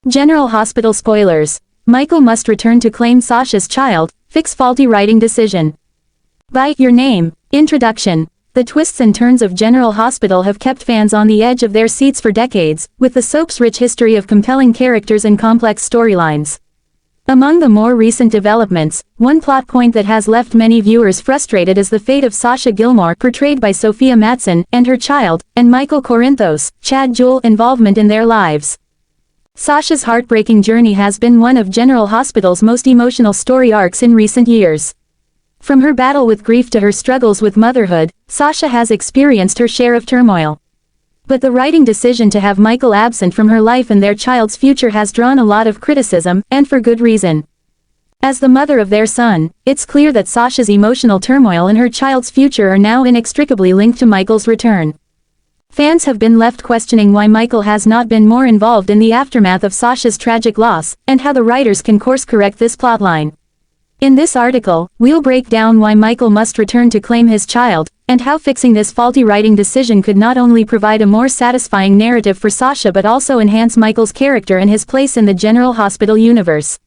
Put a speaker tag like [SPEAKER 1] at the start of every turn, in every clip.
[SPEAKER 1] General Hospital spoilers. Michael must return to claim Sasha's child, fix faulty writing decision. By Your Name. Introduction. The twists and turns of General Hospital have kept fans on the edge of their seats for decades, with the soap's rich history of compelling characters and complex storylines. Among the more recent developments, one plot point that has left many viewers frustrated is the fate of Sasha Gilmore, portrayed by Sophia Matson, and her child, and Michael Corinthos, Chad Jewell, involvement in their lives. Sasha's heartbreaking journey has been one of General Hospital's most emotional story arcs in recent years. From her battle with grief to her struggles with motherhood, Sasha has experienced her share of turmoil. But the writing decision to have Michael absent from her life and their child's future has drawn a lot of criticism, and for good reason. As the mother of their son, it's clear that Sasha's emotional turmoil and her child's future are now inextricably linked to Michael's return. Fans have been left questioning why Michael has not been more involved in the aftermath of Sasha's tragic loss, and how the writers can course-correct this plotline. In this article, we'll break down why Michael must return to claim his child, and how fixing this faulty writing decision could not only provide a more satisfying narrative for Sasha but also enhance Michael's character and his place in the General Hospital universe.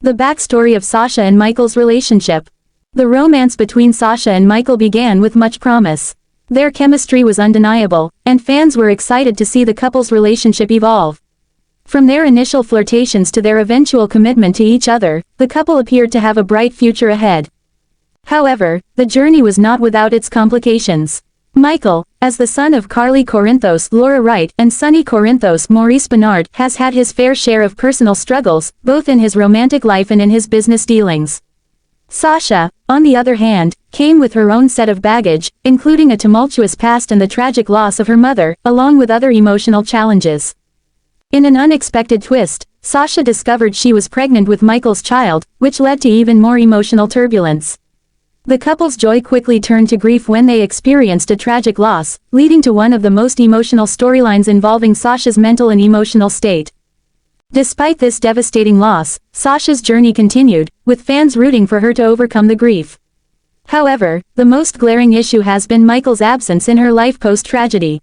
[SPEAKER 1] The backstory of Sasha and Michael's relationship. The romance between Sasha and Michael began with much promise. Their chemistry was undeniable, and fans were excited to see the couple's relationship evolve. From their initial flirtations to their eventual commitment to each other, the couple appeared to have a bright future ahead. However, the journey was not without its complications. Michael, as the son of Carly Corinthos, Laura Wright, and Sonny Corinthos, Maurice Bernard, has had his fair share of personal struggles, both in his romantic life and in his business dealings. Sasha, on the other hand, came with her own set of baggage, including a tumultuous past and the tragic loss of her mother, along with other emotional challenges. In an unexpected twist, Sasha discovered she was pregnant with Michael's child, which led to even more emotional turbulence. The couple's joy quickly turned to grief when they experienced a tragic loss, leading to one of the most emotional storylines involving Sasha's mental and emotional state. Despite this devastating loss, Sasha's journey continued, with fans rooting for her to overcome the grief. However, the most glaring issue has been Michael's absence in her life post-tragedy.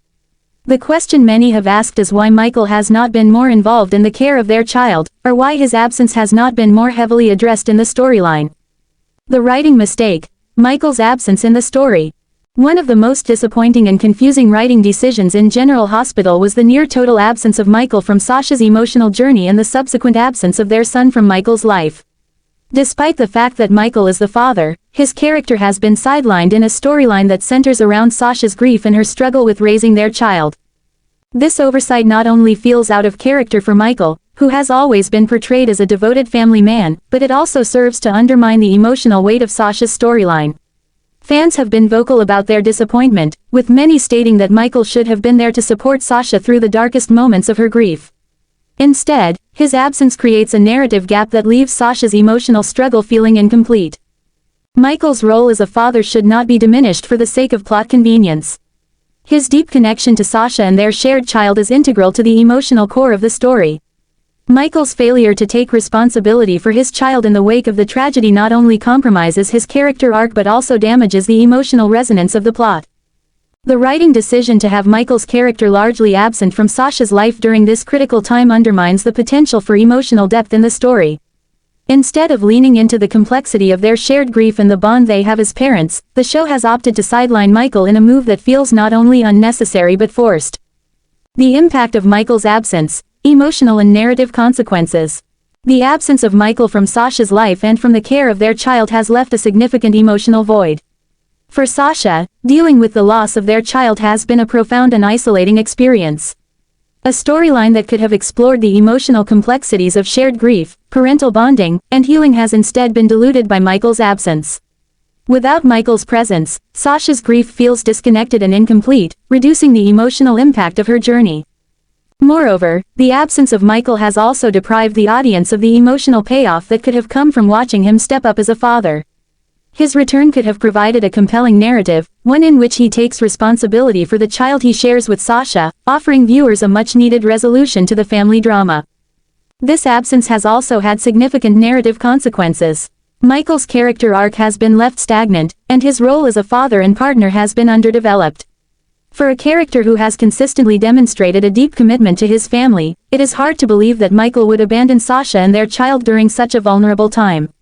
[SPEAKER 1] The question many have asked is why Michael has not been more involved in the care of their child, or why his absence has not been more heavily addressed in the storyline. The writing mistake. Michael's absence in the story. One of the most disappointing and confusing writing decisions in General Hospital was the near-total absence of Michael from Sasha's emotional journey and the subsequent absence of their son from Michael's life. Despite the fact that Michael is the father, his character has been sidelined in a storyline that centers around Sasha's grief and her struggle with raising their child. This oversight not only feels out of character for Michael, who has always been portrayed as a devoted family man, but it also serves to undermine the emotional weight of Sasha's storyline. Fans have been vocal about their disappointment, with many stating that Michael should have been there to support Sasha through the darkest moments of her grief. Instead, his absence creates a narrative gap that leaves Sasha's emotional struggle feeling incomplete. Michael's role as a father should not be diminished for the sake of plot convenience. His deep connection to Sasha and their shared child is integral to the emotional core of the story. Michael's failure to take responsibility for his child in the wake of the tragedy not only compromises his character arc but also damages the emotional resonance of the plot. The writing decision to have Michael's character largely absent from Sasha's life during this critical time undermines the potential for emotional depth in the story. Instead of leaning into the complexity of their shared grief and the bond they have as parents, the show has opted to sideline Michael in a move that feels not only unnecessary but forced. The impact of Michael's absence, emotional and narrative consequences. The absence of Michael from Sasha's life and from the care of their child has left a significant emotional void. For Sasha, dealing with the loss of their child has been a profound and isolating experience. A storyline that could have explored the emotional complexities of shared grief, parental bonding, and healing has instead been diluted by Michael's absence. Without Michael's presence, Sasha's grief feels disconnected and incomplete, reducing the emotional impact of her journey. Moreover, the absence of Michael has also deprived the audience of the emotional payoff that could have come from watching him step up as a father. His return could have provided a compelling narrative, one in which he takes responsibility for the child he shares with Sasha, offering viewers a much-needed resolution to the family drama. This absence has also had significant narrative consequences. Michael's character arc has been left stagnant, and his role as a father and partner has been underdeveloped. For a character who has consistently demonstrated a deep commitment to his family, it is hard to believe that Michael would abandon Sasha and their child during such a vulnerable time.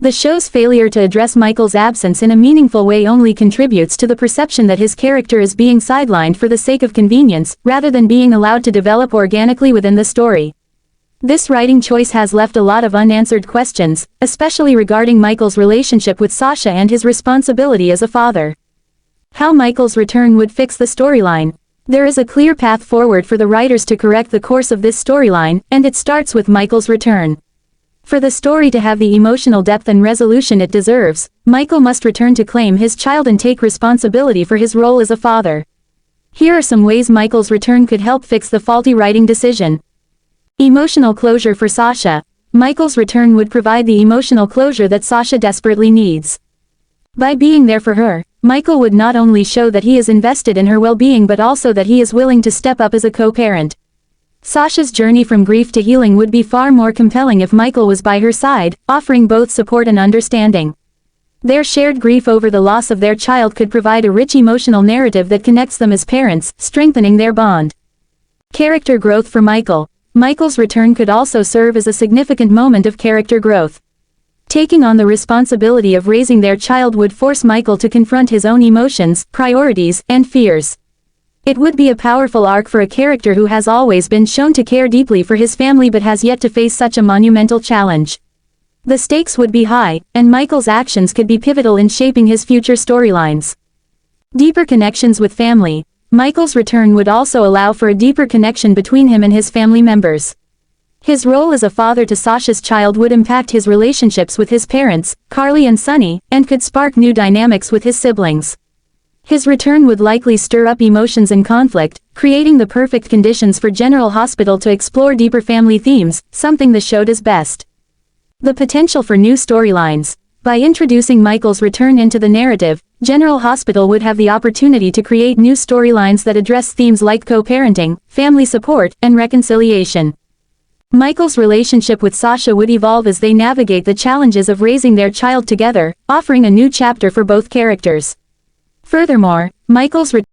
[SPEAKER 1] The show's failure to address Michael's absence in a meaningful way only contributes to the perception that his character is being sidelined for the sake of convenience, rather than being allowed to develop organically within the story. This writing choice has left a lot of unanswered questions, especially regarding Michael's relationship with Sasha and his responsibility as a father. How Michael's return would fix the storyline. There is a clear path forward for the writers to correct the course of this storyline, and it starts with Michael's return. For the story to have the emotional depth and resolution it deserves, Michael must return to claim his child and take responsibility for his role as a father. Here are some ways Michael's return could help fix the faulty writing decision. Emotional closure for Sasha. Michael's return would provide the emotional closure that Sasha desperately needs. By being there for her, Michael would not only show that he is invested in her well-being but also that he is willing to step up as a co-parent. Sasha's journey from grief to healing would be far more compelling if Michael was by her side, offering both support and understanding. Their shared grief over the loss of their child could provide a rich emotional narrative that connects them as parents, strengthening their bond. Character growth for Michael. Michael's return could also serve as a significant moment of character growth. Taking on the responsibility of raising their child would force Michael to confront his own emotions, priorities, and fears. It would be a powerful arc for a character who has always been shown to care deeply for his family but has yet to face such a monumental challenge. The stakes would be high, and Michael's actions could be pivotal in shaping his future storylines. Deeper connections with family. Michael's return would also allow for a deeper connection between him and his family members. His role as a father to Sasha's child would impact his relationships with his parents, Carly and Sunny, and could spark new dynamics with his siblings. His return would likely stir up emotions and conflict, creating the perfect conditions for General Hospital to explore deeper family themes, something the show does best. The potential for new storylines. By introducing Michael's return into the narrative, General Hospital would have the opportunity to create new storylines that address themes like co-parenting, family support, and reconciliation. Michael's relationship with Sasha would evolve as they navigate the challenges of raising their child together, offering a new chapter for both characters. Furthermore, Michael's return